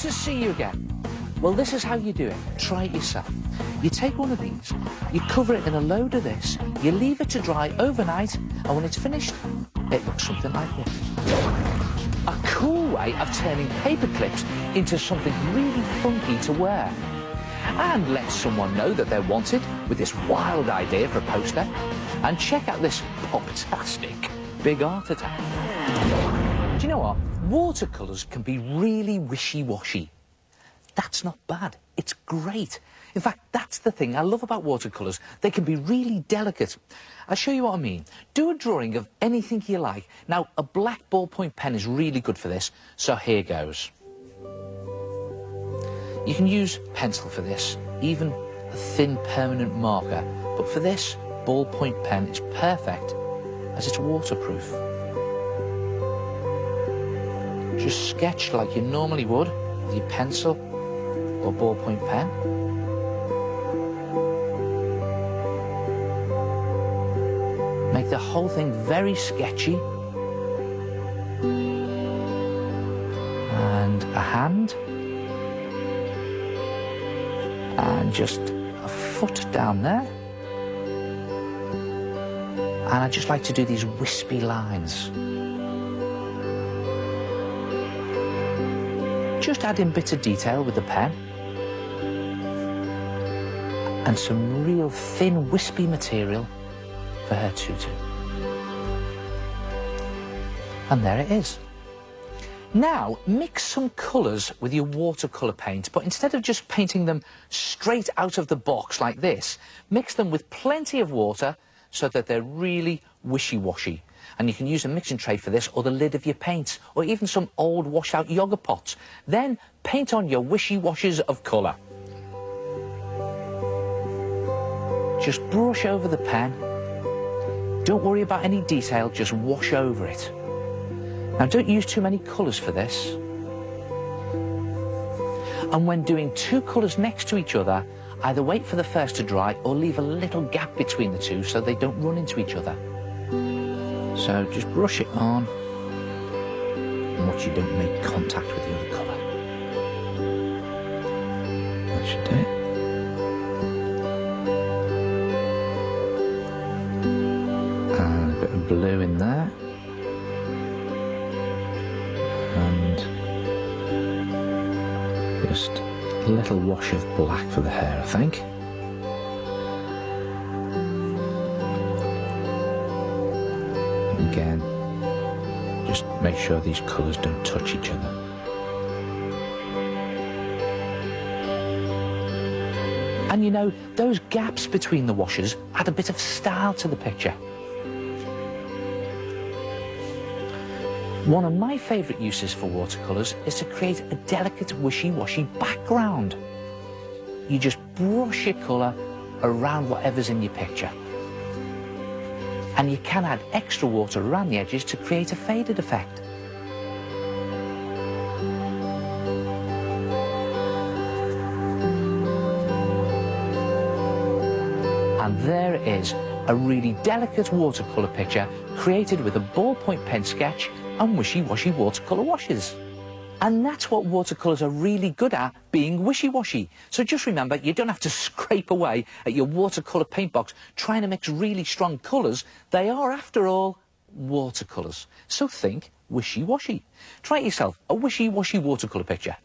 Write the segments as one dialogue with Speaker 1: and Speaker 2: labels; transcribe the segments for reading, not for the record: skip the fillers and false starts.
Speaker 1: to see you again. Well, this is how you do it. Try it yourself. You take one of these, you cover it in a load of this, you leave it to dry overnight, and when it's finished, it looks something like this. A cool way of turning paper clips into something really funky to wear. And let someone know that they're wanted with this wild idea for a poster. And check out this pop-tastic big art attack. Do you know what? Watercolours can be really wishy-washy. That's not bad. It's great. In fact, that's the thing I love about watercolours. They can be really delicate. I'll show you what I mean. Do a drawing of anything you like. Now, a black ballpoint pen is really good for this, so here goes. You can use pencil for this, even a thin permanent marker, but for this, ballpoint pen is perfect as it's waterproof. Just sketch like you normally would with your pencil or ballpoint pen. Make the whole thing very sketchy. And a hand. And just a foot down there. And I just like to do these wispy lines. Just add in bits of detail with the pen. And some real thin, wispy material for her tutu. And there it is. Now, mix some colours with your watercolour paint, but instead of just painting them straight out of the box like this, mix them with plenty of water so that they're really wishy-washy. And you can use a mixing tray for this, or the lid of your paints, or even some old washed-out yogurt pots. Then paint on your wishy-washes of colour. Just brush over the pen. Don't worry about any detail, just wash over it. Now, don't use too many colours for this. And when doing two colours next to each other, either wait for the first to dry or leave a little gap between the two so they don't run into each other. So just brush it on and watch you don't make contact with the other colour. That should do it. And a bit of blue in there. And just a little wash of black for the hair, I think. Again, just make sure these colours don't touch each other. And you know, those gaps between the washes add a bit of style to the picture. One of my favourite uses for watercolours is to create a delicate wishy-washy background. You just brush your colour around whatever's in your picture. And you can add extra water around the edges to create a faded effect. And there it is, a really delicate watercolour picture created with a ballpoint pen sketch and wishy-washy watercolour washes. And that's what watercolours are really good at, being wishy-washy. So just remember, you don't have to scrape away at your watercolour paint box trying to mix really strong colours. They are, after all, watercolours. So think wishy-washy. Try it yourself, a wishy-washy watercolour picture.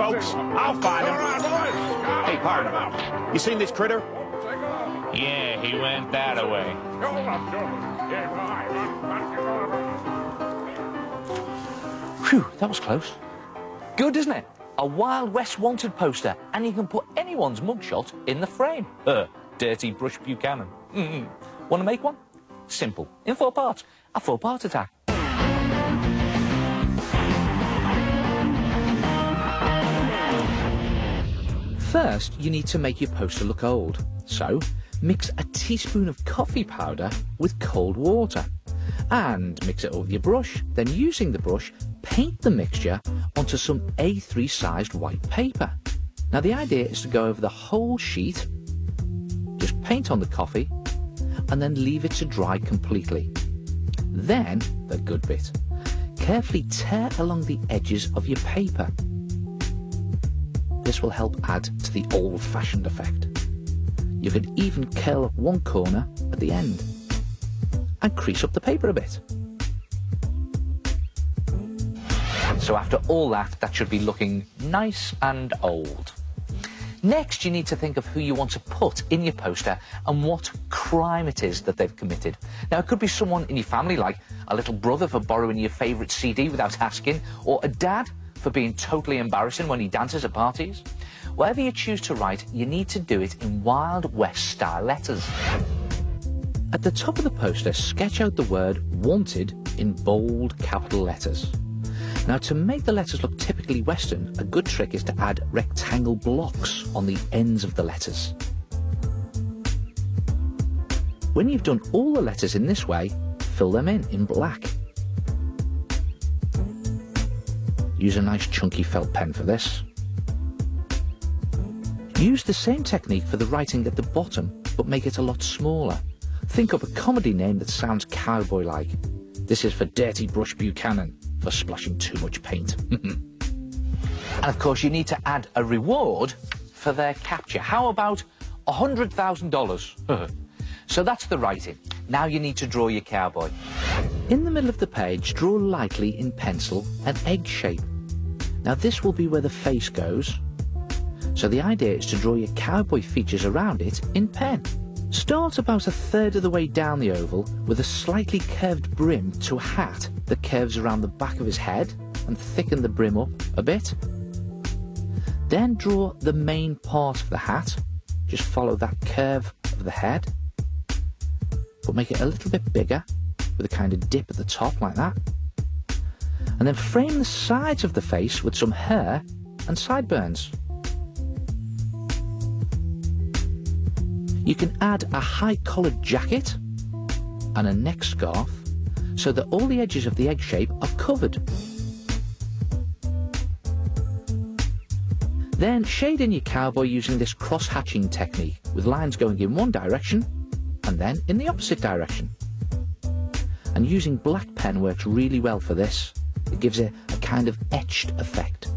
Speaker 2: folks. I'll find him. Hey, partner, you seen this critter?
Speaker 3: Yeah, he went that way.
Speaker 1: Phew, that was close. Good, isn't it? A Wild West wanted poster, and you can put anyone's mugshot in the frame. Dirty Brush Buchanan. Want to make one? Simple. In 4 parts. A 4-part attack. First, you need to make your poster look old. So, mix a teaspoon of coffee powder with cold water. And mix it over your brush. Then, using the brush, paint the mixture onto some A3 sized white paper. Now, the idea is to go over the whole sheet, just paint on the coffee, and then leave it to dry completely. Then, the good bit, carefully tear along the edges of your paper. This will help add to the old-fashioned effect. You could even curl up one corner at the end and crease up the paper a bit. So after all that, that should be looking nice and old. Next, you need to think of who you want to put in your poster and what crime it is that they've committed. Now, it could be someone in your family, like a little brother for borrowing your favourite CD without asking, or a dad for being totally embarrassing when he dances at parties. Whatever you choose to write, you need to do it in Wild West style letters. At the top of the poster, sketch out the word wanted in bold capital letters. Now, to make the letters look typically Western, a good trick is to add rectangle blocks on the ends of the letters. When you've done all the letters in this way, fill them in black. Use a nice chunky felt pen for this. Use the same technique for the writing at the bottom, but make it a lot smaller. Think up a comedy name that sounds cowboy-like. This is for Dirty Brush Buchanan, for splashing too much paint. And of course, you need to add a reward for their capture. How about $100,000? So that's the writing. Now you need to draw your cowboy. In the middle of the page, draw lightly in pencil an egg shape. Now this will be where the face goes. So the idea is to draw your cowboy features around it in pen. Start about 1/3 of the way down the oval with a slightly curved brim to a hat that curves around the back of his head and thicken the brim up a bit. Then draw the main part of the hat. Just follow that curve of the head, but make it a little bit bigger with a kind of dip at the top like that. And then frame the sides of the face with some hair and sideburns. You can add a high-collared jacket and a neck scarf so that all the edges of the egg shape are covered. Then shade in your cowboy using this cross-hatching technique with lines going in one direction and then in the opposite direction. And using black pen works really well for this. It gives it a kind of etched effect.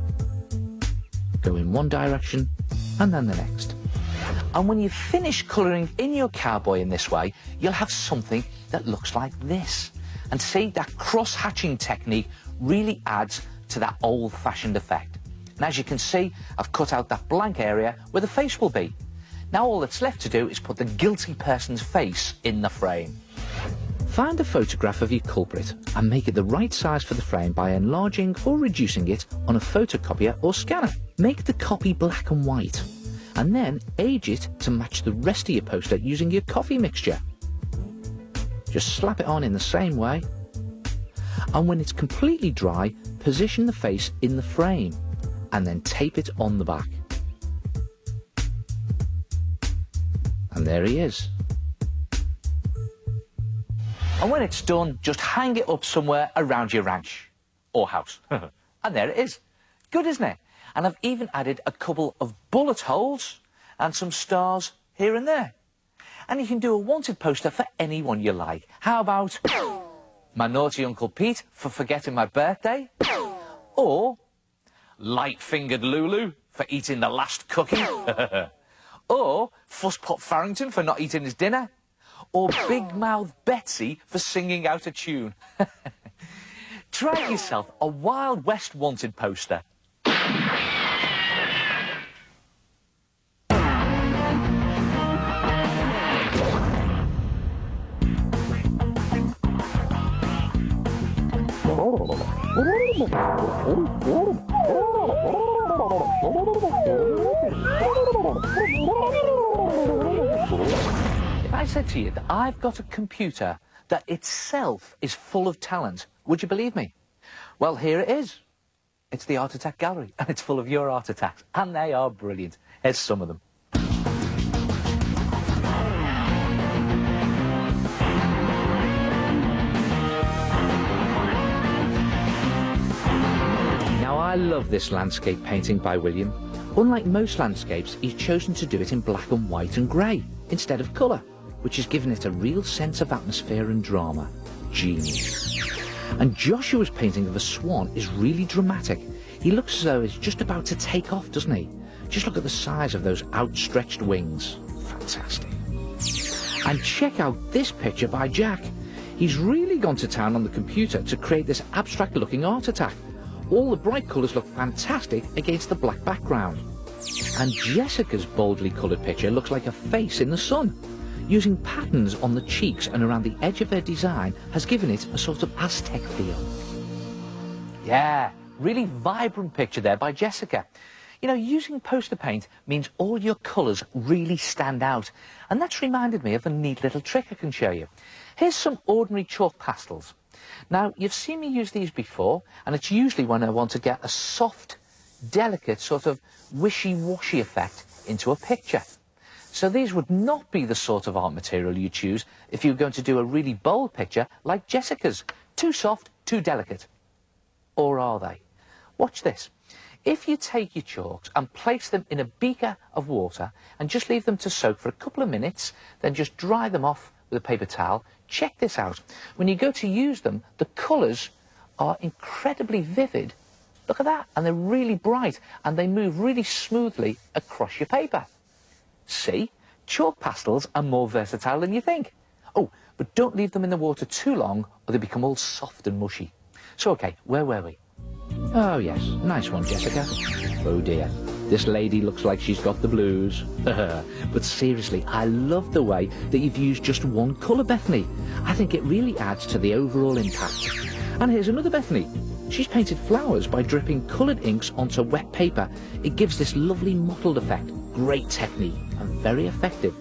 Speaker 1: Go in one direction and then the next. And when you finish colouring in your cowboy in this way, you'll have something that looks like this. And see, that cross-hatching technique really adds to that old-fashioned effect. And as you can see, I've cut out that blank area where the face will be. Now all that's left to do is put the guilty person's face in the frame. Find a photograph of your culprit and make it the right size for the frame by enlarging or reducing it on a photocopier or scanner. Make the copy black and white, and then age it to match the rest of your poster using your coffee mixture. Just slap it on in the same way, and when it's completely dry, position the face in the frame, and then tape it on the back. And there he is. And when it's done, just hang it up somewhere around your ranch or house. And there it is. Good, isn't it? And I've even added a couple of bullet holes and some stars here and there. And you can do a wanted poster for anyone you like. How about my naughty Uncle Pete for forgetting my birthday? Or light-fingered Lulu for eating the last cookie? Or Fusspot Farrington for not eating his dinner? Or Big Mouth Betsy for singing out a tune? Try yourself a Wild West wanted poster. If I said to you that I've got a computer that itself is full of talent, would you believe me? Well, here it is. It's the Art Attack Gallery, and it's full of your art attacks, and they are brilliant. Here's some of them. Now, I love this landscape painting by William. Unlike most landscapes, he's chosen to do it in black and white and grey, instead of colour, which has given it a real sense of atmosphere and drama. Genius. And Joshua's painting of a swan is really dramatic. He looks as though he's just about to take off, doesn't he? Just look at the size of those outstretched wings. Fantastic. And check out this picture by Jack. He's really gone to town on the computer to create this abstract-looking art attack. All the bright colours look fantastic against the black background. And Jessica's boldly coloured picture looks like a face in the sun. Using patterns on the cheeks and around the edge of her design has given it a sort of Aztec feel. Yeah, really vibrant picture there by Jessica. You know, using poster paint means all your colours really stand out. And that's reminded me of a neat little trick I can show you. Here's some ordinary chalk pastels. Now, you've seen me use these before, and it's usually when I want to get a soft, delicate, sort of wishy-washy effect into a picture. So these would not be the sort of art material you choose if you're going to do a really bold picture like Jessica's. Too soft, too delicate. Or are they? Watch this. If you take your chalks and place them in a beaker of water and just leave them to soak for a couple of minutes, then just dry them off with a paper towel, check this out. When you go to use them, the colours are incredibly vivid. Look at that. And they're really bright, and they move really smoothly across your paper. See, chalk pastels are more versatile than you think. Oh, but don't leave them in the water too long or they become all soft and mushy. So, OK, where were we? Oh, yes, nice one, Jessica. Oh, dear, this lady looks like she's got the blues. But seriously, I love the way that you've used just one colour, Bethany. I think it really adds to the overall impact. And here's another Bethany. She's painted flowers by dripping coloured inks onto wet paper. It gives this lovely mottled effect. Great technique and very effective.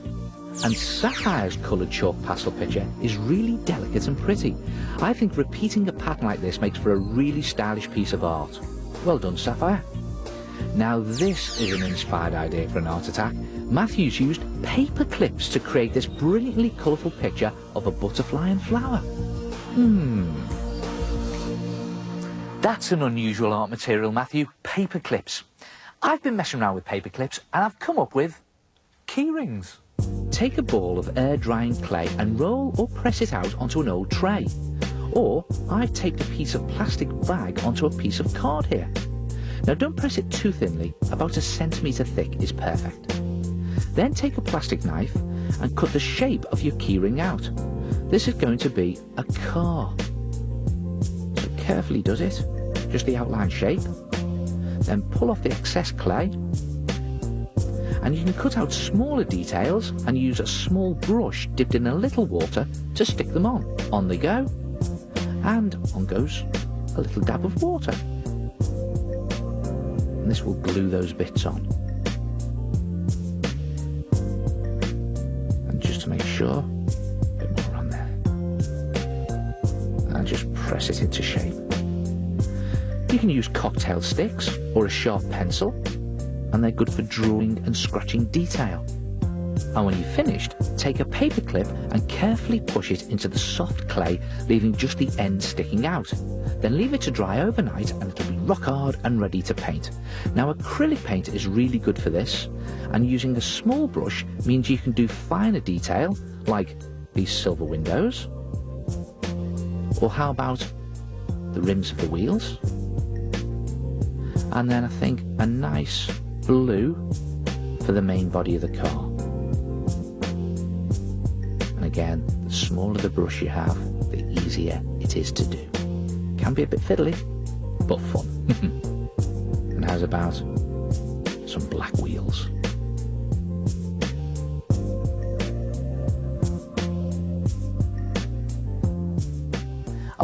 Speaker 1: And Sapphire's coloured chalk pastel picture is really delicate and pretty. I think repeating a pattern like this makes for a really stylish piece of art. Well done, Sapphire. Now this is an inspired idea for an art attack. Matthew's used paper clips to create this brilliantly colourful picture of a butterfly and flower. That's an unusual art material, Matthew. Paper clips. I've been messing around with paper clips and I've come up with key rings. Take a ball of air-drying clay and roll or press it out onto an old tray. Or I've taped a piece of plastic bag onto a piece of card here. Now don't press it too thinly, about 1 centimetre thick is perfect. Then take a plastic knife and cut the shape of your keyring out. This is going to be a car. So carefully does it, just the outline shape. Then pull off the excess clay. And you can cut out smaller details and use a small brush dipped in a little water to stick them on. On they go. And on goes a little dab of water. And this will glue those bits on. And just to make sure, a bit more on there. And just press it into shape. You can use cocktail sticks or a sharp pencil, and they're good for drawing and scratching detail. And when you've finished, take a paper clip and carefully push it into the soft clay, leaving just the end sticking out. Then leave it to dry overnight and it'll be rock hard and ready to paint. Now acrylic paint is really good for this, and using a small brush means you can do finer detail, like these silver windows, or how about the rims of the wheels, and then I think a nice blue for the main body of the car. And again, the smaller the brush you have, the easier it is to do. Can be a bit fiddly, but fun. And how's about some black wheels?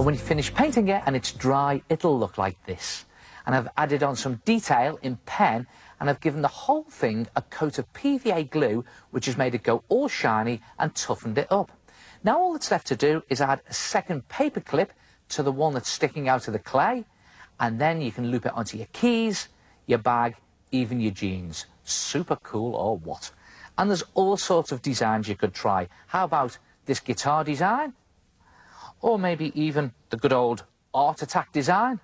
Speaker 1: And when you finish painting it and it's dry, it'll look like this. And I've added on some detail in pen, and I've given the whole thing a coat of PVA glue, which has made it go all shiny and toughened it up. Now all that's left to do is add a second paper clip to the one that's sticking out of the clay, and then you can loop it onto your keys, your bag, even your jeans. Super cool or what? And there's all sorts of designs you could try. How about this guitar design? Or maybe even the good old Art Attack design?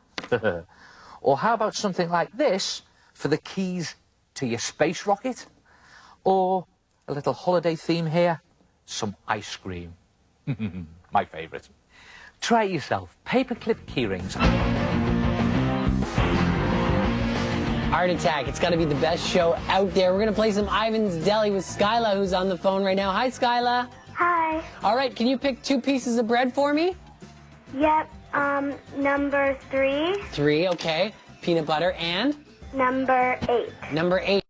Speaker 1: Or how about something like this for the keys to your space rocket? Or a little holiday theme here, some ice cream. My favourite. Try it yourself. Paperclip keyrings.
Speaker 4: Art Attack, it's got to be the best show out there. We're going to play some Ivan's Deli with Skyla, who's on the phone right now. Hi, Skyla.
Speaker 5: Hi.
Speaker 4: All right, can you pick 2 pieces of bread for me?
Speaker 5: Yep. Number 3.
Speaker 4: 3, okay. Peanut butter and?
Speaker 5: Number 8.
Speaker 4: Number 8.